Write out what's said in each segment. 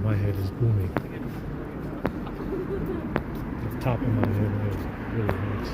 My head is booming. The top of my head really hurts.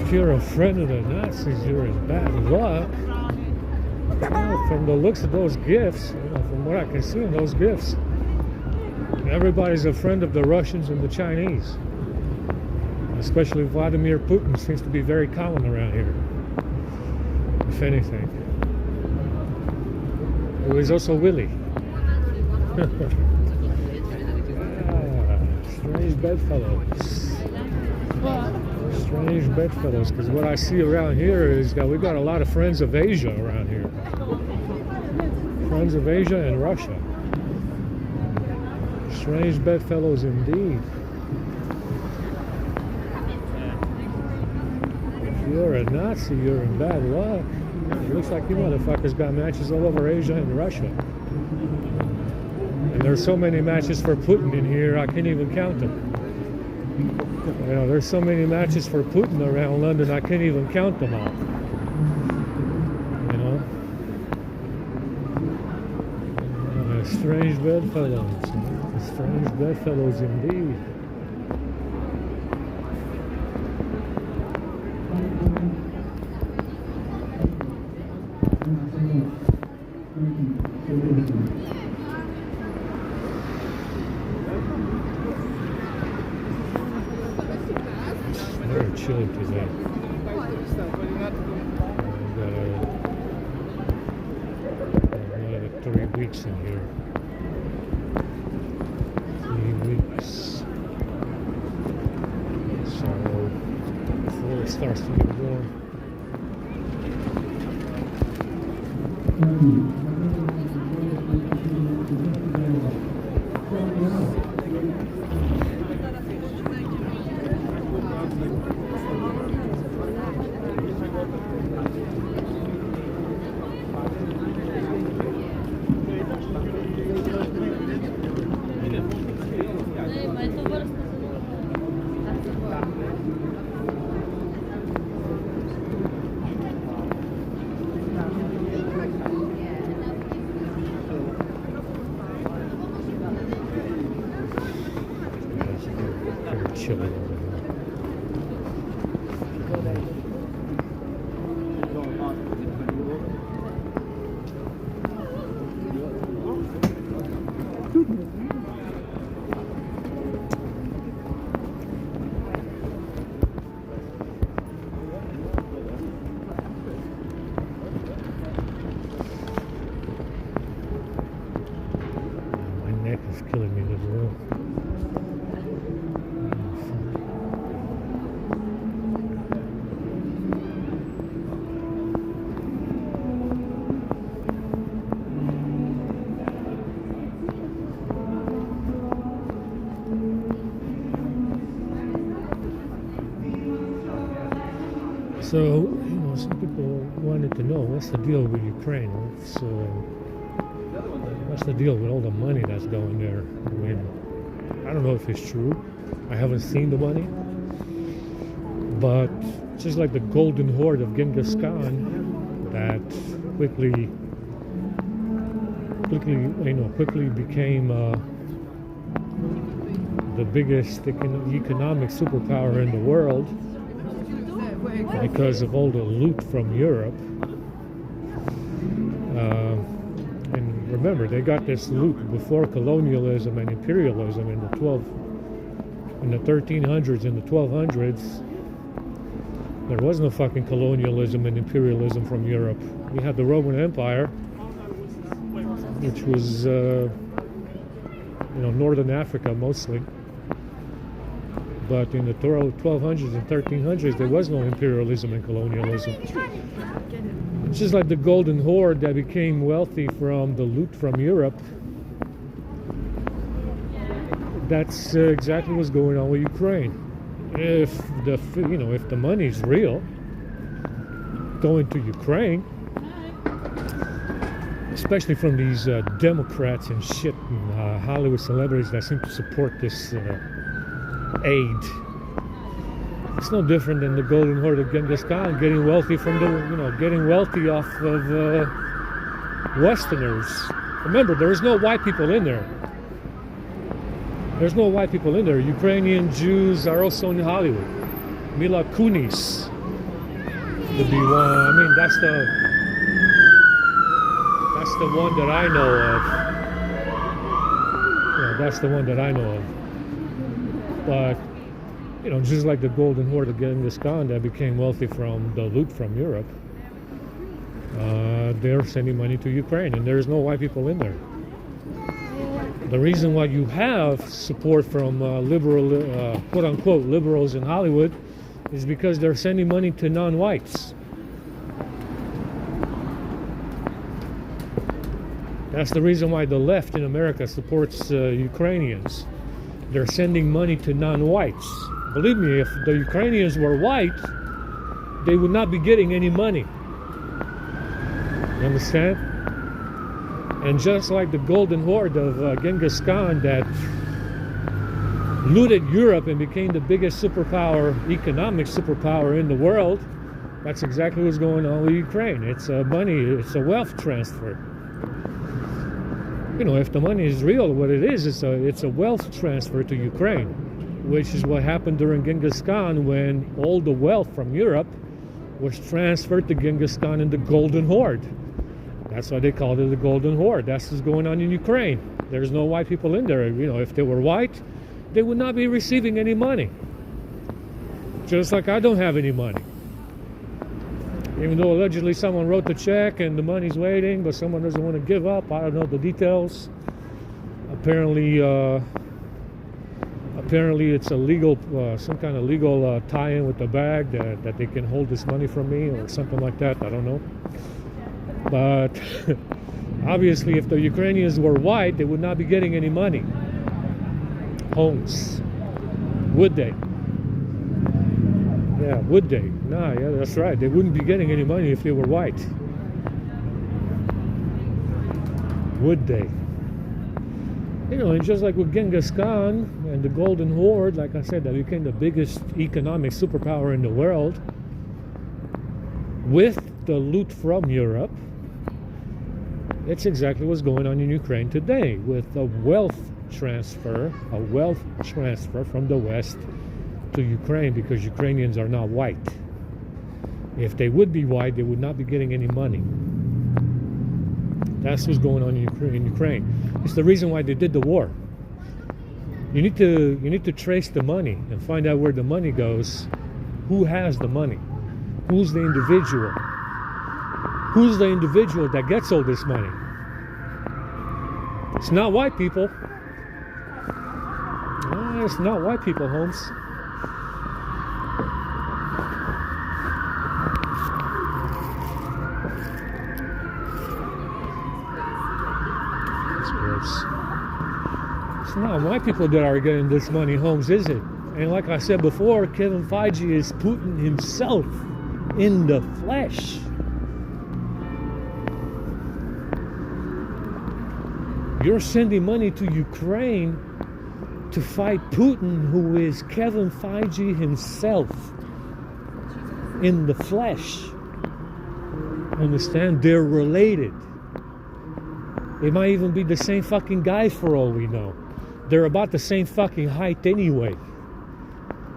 If you're a friend of the Nazis, you're in bad luck. Well, from the looks of those gifts, from what I can see in those gifts, everybody's a friend of the Russians and the Chinese. Especially Vladimir Putin seems to be very common around here, if anything. Oh, he's also Willie. Strange bedfellows. Strange bedfellows, because what I see around here is that we've got a lot of friends of Asia around here. Friends of Asia and Russia. Strange bedfellows indeed. If you're a Nazi, you're in bad luck. It looks like you motherfuckers got matches all over Asia and Russia. And there's so many matches for Putin in here, I can't even count them. You know, there's so many matches for Putin around London, I can't even count them all. You know? Strange bedfellows. Strange bedfellows indeed. Very chilly today. I've got another 3 weeks in here. 3 weeks. So before it starts to get warm. Chilly over here. My neck is killing me as well. So, you know, some people wanted to know what's the deal with Ukraine. What's the deal with all the money that's going there? I mean, I don't know if it's true. I haven't seen the money, but just like the golden horde of Genghis Khan, that quickly became the biggest economic superpower in the world. Because of all the loot from Europe. And remember, they got this loot before colonialism and imperialism in the 1300s and the 1200s. There was no fucking colonialism and imperialism from Europe. We had the Roman Empire, which was, Northern Africa mostly. But in the 1200s and 1300s, there was no imperialism and colonialism. It's just like the golden horde that became wealthy from the loot from Europe. That's exactly what's going on with Ukraine. If the money's real, going to Ukraine, especially from these Democrats and shit and Hollywood celebrities that seem to support this aid. It's no different than the golden horde of Genghis Khan getting wealthy from getting wealthy off of Westerners. Remember, there is no white people in there. There's no white people in there. Ukrainian Jews are also in Hollywood. Mila Kunis to be one. I mean, that's the one that I know of. Yeah, that's the one that I know of. But just like the Golden Horde of Genghis Khan that became wealthy from the loot from Europe, they're sending money to Ukraine, and there's no white people in there. The reason why you have support from liberal, quote-unquote, liberals in Hollywood is because they're sending money to non-whites. That's the reason why the left in America supports Ukrainians. They're sending money to non-whites. Believe me, if the Ukrainians were white, they would not be getting any money. You understand? And just like the Golden Horde of Genghis Khan that looted Europe and became the biggest superpower, economic superpower in the world, that's exactly what's going on with Ukraine. It's it's a wealth transfer. If the money is real, what it is, it's a wealth transfer to Ukraine, which is what happened during Genghis Khan when all the wealth from Europe was transferred to Genghis Khan and the Golden Horde. That's why they called it the Golden Horde. That's what's going on in Ukraine. There's no white people in there. If they were white, they would not be receiving any money. Just like I don't have any money. Even though allegedly someone wrote the check and the money's waiting, but someone doesn't want to give up. I don't know the details. Apparently it's a legal, some kind of legal tie-in with the bag that they can hold this money from me or something like that. I don't know. But obviously, if the Ukrainians were white, they would not be getting any money. Homes. Would they? Yeah, would they? Nah, yeah, that's right. They wouldn't be getting any money if they were white. Would they? And just like with Genghis Khan and the Golden Horde, like I said, that became the biggest economic superpower in the world, with the loot from Europe, it's exactly what's going on in Ukraine today, with a wealth transfer from the West to Ukraine, because Ukrainians are not white. If they would be white, they would not be getting any money. That's what's going on in Ukraine. It's the reason why they did the war. You need to trace the money and find out where the money goes. Who has the money? Who's the individual? Who's the individual that gets all this money? It's not white people. It's not white people, Holmes. It's not white people that are getting this money, Holmes, is it? And like I said before, Kevin Feige is Putin himself in the flesh. You're sending money to Ukraine to fight Putin, who is Kevin Feige himself in the flesh. Understand? They're related. They might even be the same fucking guy for all we know. They're about the same fucking height anyway.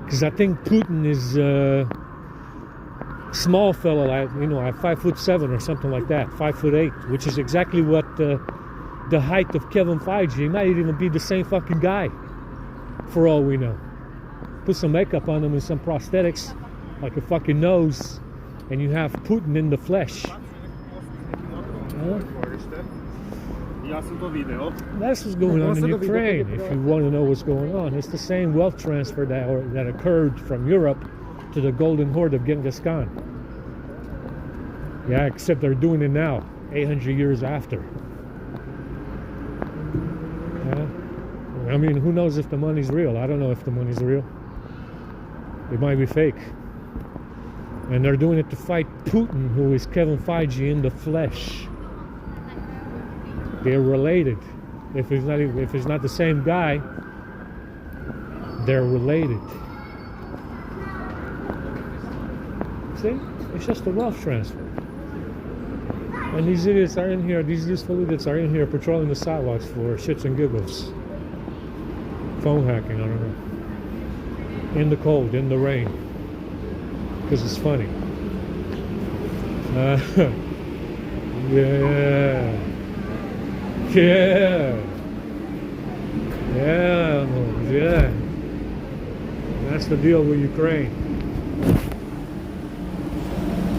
Because I think Putin is a small fella, like, at 5'7" or something like that, 5'8", which is exactly what the height of Kevin Feige. He might even be the same fucking guy, for all we know. Put some makeup on him and some prosthetics, like a fucking nose, and you have Putin in the flesh. That's what's going on in Ukraine. If you want to know what's going on, it's the same wealth transfer that occurred from Europe to the Golden Horde of Genghis Khan. Yeah, except they're doing it now, 800 years after. I mean, who knows if the money's real? I don't know if the money's real. It might be fake. And they're doing it to fight Putin, who is Kevin Feige in the flesh. They're related. If it's not the same guy, they're related. See? It's just a wealth transfer. And these idiots are in here, these useful idiots are in here patrolling the sidewalks for shits and giggles. Phone hacking, I don't know. In the cold, in the rain. Because it's funny. Yeah. Yeah. Yeah. Yeah. That's the deal with Ukraine.